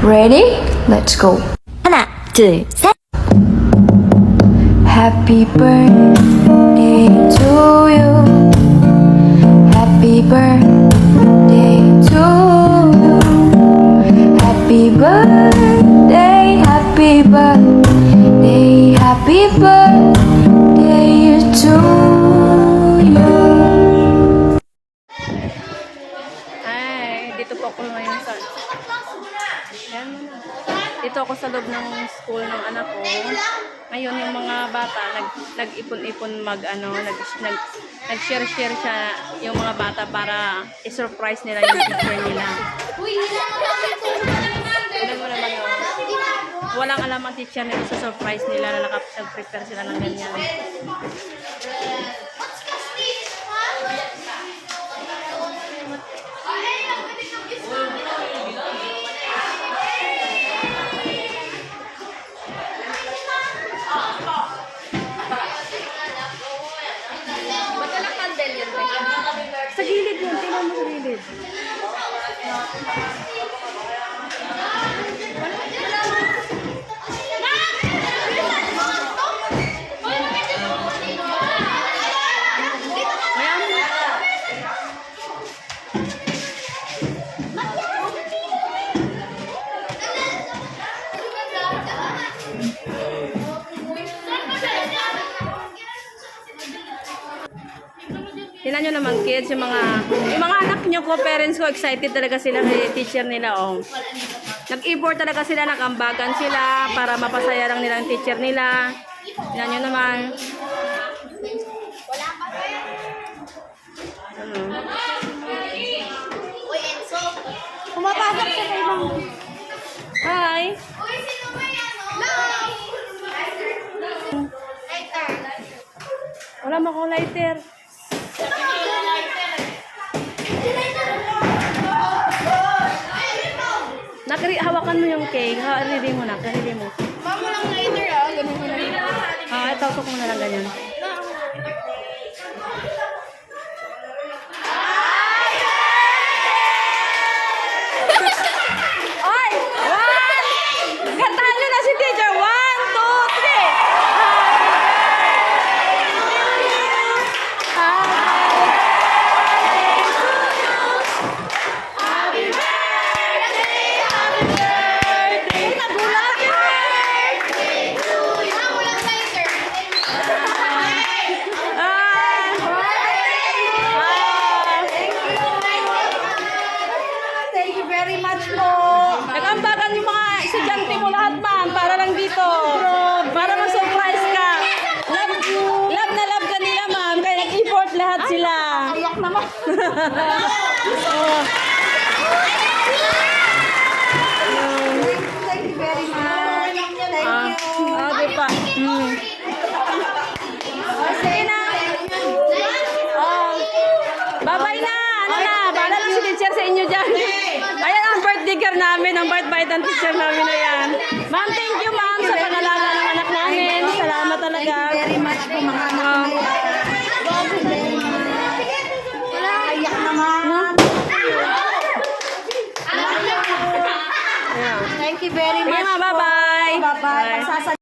Ready? Let's go. 하나, 둘, 셋. Happy birthday to you. Happy birthday to you. Happy birthday, happy birthday, happy birthday to you. Ay, dito po ako ngayon sa... Yan muna. Dito ako sa loob ng school ng anak ko. Ngayon yung mga bata nag-ipon-ipon nag-share siya yung mga bata para i-surprise nila yung teacher nila. Tignan mo naman yun. Walang alam ang teacher nila sa surprise nila na nag-prepare sila ng ganyan. Sa gilid yun, tingnan mo sa gilid. Tingnan nyo naman kids, yung mga anak nyo ko, parents ko, excited talaga sila kay teacher nila. Oh. Nag-effort talaga sila, nakambagan sila para mapasaya lang nila ang teacher nila. Tingnan nyo naman. Pumapasok siya kay Ma'am. Hi! Wala mo akong lighter. Hawakan mo yung cake. Ready mo na. Ready mo. Ma'am, walang lighter ah. Ganun mo lang. Tawtok mo na lang ganyan. Oy! One! Kantahan nyo na si teacher. 1, 2, 3. Thank you very much po. Nakambagan yung mga estudyante mo lahat, ma'am, para lang dito. Para ma-surprise ka. Love na love ka nila, ma'am. Kaya nag-effort lahat sila. Ayak naman. Oh. Thank you very much. Thank you. Di pa. Sige na. Oh. Bye-bye na. Ano na? Bahala lang si teacher sa inyo dyan. Ayan ang birthday girl namin. Ang birthday ng teacher namin na yan. Ma'am, thank you, ma'am, sa pag-alaga ng anak namin. Salamat talaga. Very much po mga anak na yan. Wala, ayak naman. Ayan. Thank you very Sige, much ma'am, bye-bye. po. Bye-bye.